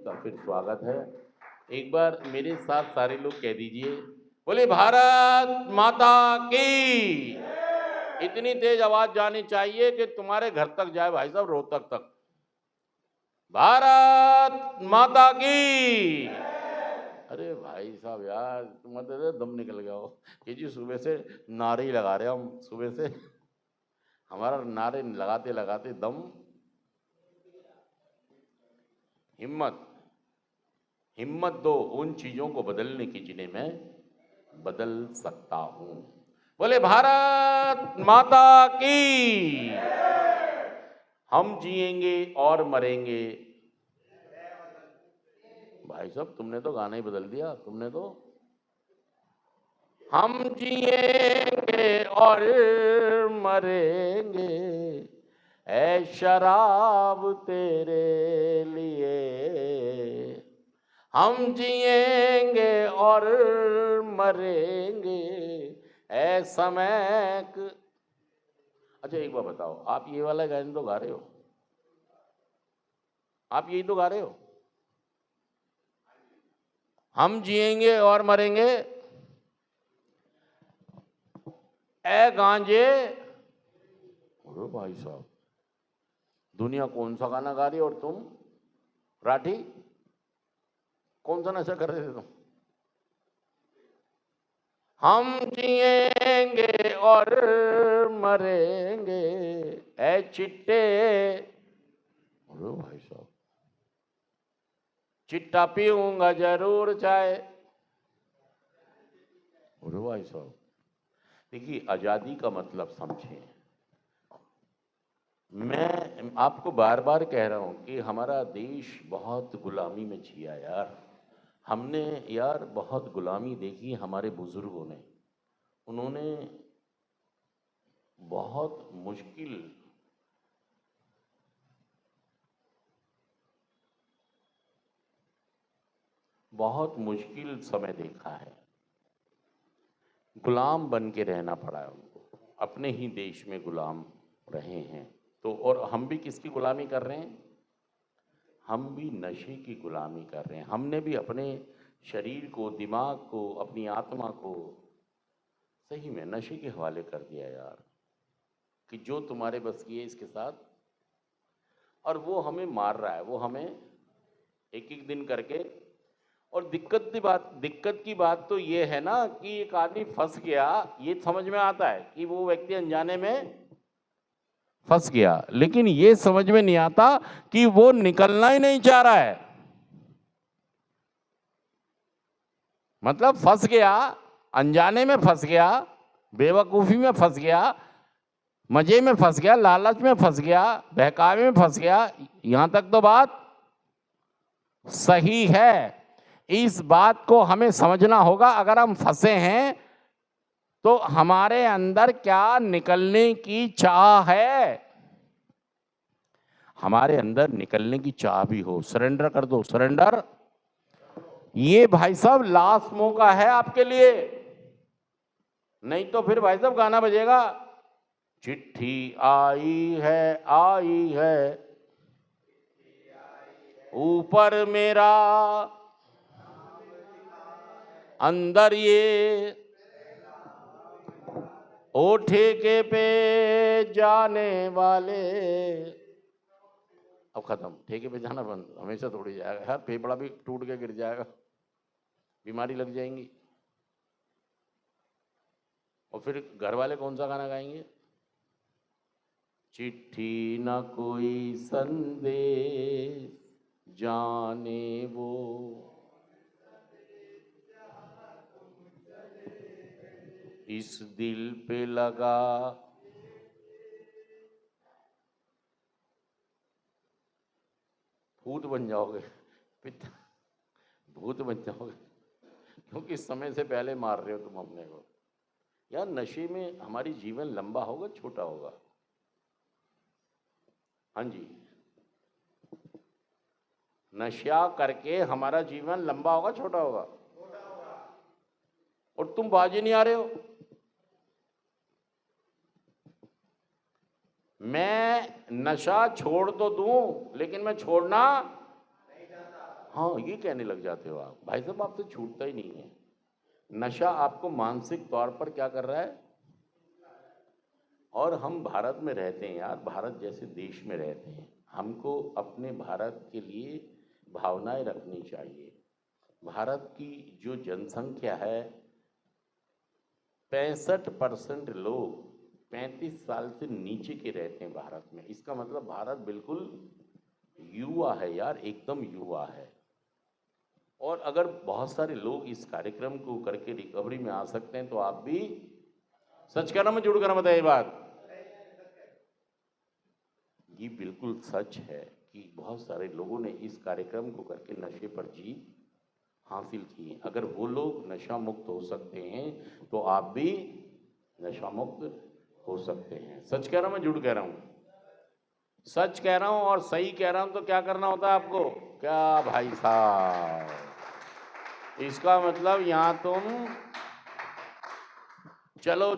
का फिर स्वागत है। एक बार मेरे साथ सारे लोग कह दीजिए, बोले भारत माता की। इतनी तेज आवाज जानी चाहिए कि तुम्हारे घर तक जाए भाई साहब, रोहतक तक। भारत माता की। अरे भाई साहब यार, तुम मतलब दम निकल गया हो कि जी सुबह से नारे ही लगा रहे हम। सुबह से हमारा नारे लगाते लगाते दम। हिम्मत दो उन चीजों को बदलने की जिन्हें मैं बदल सकता हूं। बोले भारत माता की। हम जिएंगे और मरेंगे। भाई साहब तुमने तो गाना ही बदल दिया, तुमने तो। हम जिएंगे और मरेंगे ऐ शराब तेरे लिए। हम जिएंगे और मरेंगे ऐ समय। अच्छा एक बार बताओ, आप ये वाला गाना तो गा रहे हो, आप यही तो गा रहे हो। हम जिएंगे और मरेंगे ए गांजे। अरे भाई साहब, दुनिया कौन सा गाना गा रही है और तुम राठी कौन सा नशा कर रहे थे तुम। हम जिएंगे और मरेंगे ए चिट्टे। अरे भाई साहब, चिट्टा पीऊंगा जरूर चाय। अरे भाई साहब, देखिए आजादी का मतलब समझें। मैं आपको बार बार कह रहा हूं कि हमारा देश बहुत गुलामी में जिया यार। हमने यार बहुत गुलामी देखी हमारे बुजुर्गों ने। उन्होंने बहुत मुश्किल समय देखा है। गुलाम बन के रहना पड़ा है उनको, अपने ही देश में गुलाम रहे हैं। तो और हम भी किसकी गुलामी कर रहे हैं, हम भी नशे की गुलामी कर रहे हैं। हमने भी अपने शरीर को, दिमाग को, अपनी आत्मा को सही में नशे के हवाले कर दिया यार, कि जो तुम्हारे बस की है इसके साथ। और वो हमें मार रहा है, वो हमें एक एक दिन करके। और दिक्कत की बात तो ये है ना कि एक आदमी फंस गया, ये समझ में आता है कि वो व्यक्ति अनजाने में फंस गया, लेकिन ये समझ में नहीं आता कि वो निकलना ही नहीं चाह रहा है। मतलब फंस गया, अनजाने में फंस गया, बेवकूफी में फंस गया, मजे में फंस गया, लालच में फंस गया, बहकावे में फंस गया। यहां तक तो बात सही है। इस बात को हमें समझना होगा। अगर हम फंसे हैं तो हमारे अंदर क्या निकलने की चाह है। हमारे अंदर निकलने की चाह भी हो, सरेंडर कर दो, सरेंडर। ये भाई साहब लास्ट मौका है आपके लिए, नहीं तो फिर भाई साहब गाना बजेगा, चिट्ठी आई है ऊपर मेरा, अंदर ये ओ ठेके पे जाने वाले। अब खत्म, ठेके पे जाना बंद, हमेशा थोड़ी जाएगा यार, फेफड़ा भी टूट के गिर जाएगा, बीमारी लग जाएंगी। और फिर घर वाले कौन सा गाना गाएंगे, चिट्ठी न कोई संदेश जाने वो, इस दिल पे लगा। भूत बन जाओगे, भूत बन जाओगे, क्योंकि समय से पहले मार रहे हो तुम अपने को। यार नशे में हमारी जीवन लंबा होगा छोटा होगा। हाँ जी, नशा करके हमारा जीवन लंबा होगा छोटा होगा। और तुम बाजी नहीं आ रहे हो। मैं नशा छोड़ तो दूं, लेकिन मैं छोड़ना, हाँ, ये कहने लग जाते हो आप। भाई साहब आपसे छूटता ही नहीं है। नशा आपको मानसिक तौर पर क्या कर रहा है। और हम भारत में रहते हैं यार, भारत जैसे देश में रहते हैं, हमको अपने भारत के लिए भावनाएं रखनी चाहिए। भारत की जो जनसंख्या है, 65% लोग 35 साल से नीचे के रहते हैं भारत में। इसका मतलब भारत बिल्कुल युवा है यार, एकदम युवा है। और अगर बहुत सारे लोग इस कार्यक्रम को करके रिकवरी में आ सकते हैं तो आप भी, सच कहना मैं झूठ कहना, बताइए ये बात। ये बिल्कुल सच है कि बहुत सारे लोगों ने इस कार्यक्रम को करके नशे पर जीत हासिल की है। अगर वो लोग नशा मुक्त हो सकते हैं तो आप भी नशा मुक्त हो सकते हैं। सच कह रहा हूं मैं झूठ कह रहा हूं। सच कह रहा हूं और सही कह रहा हूं तो क्या करना होता है आपको, क्या भाई साहब। इसका मतलब यहां तुम चलो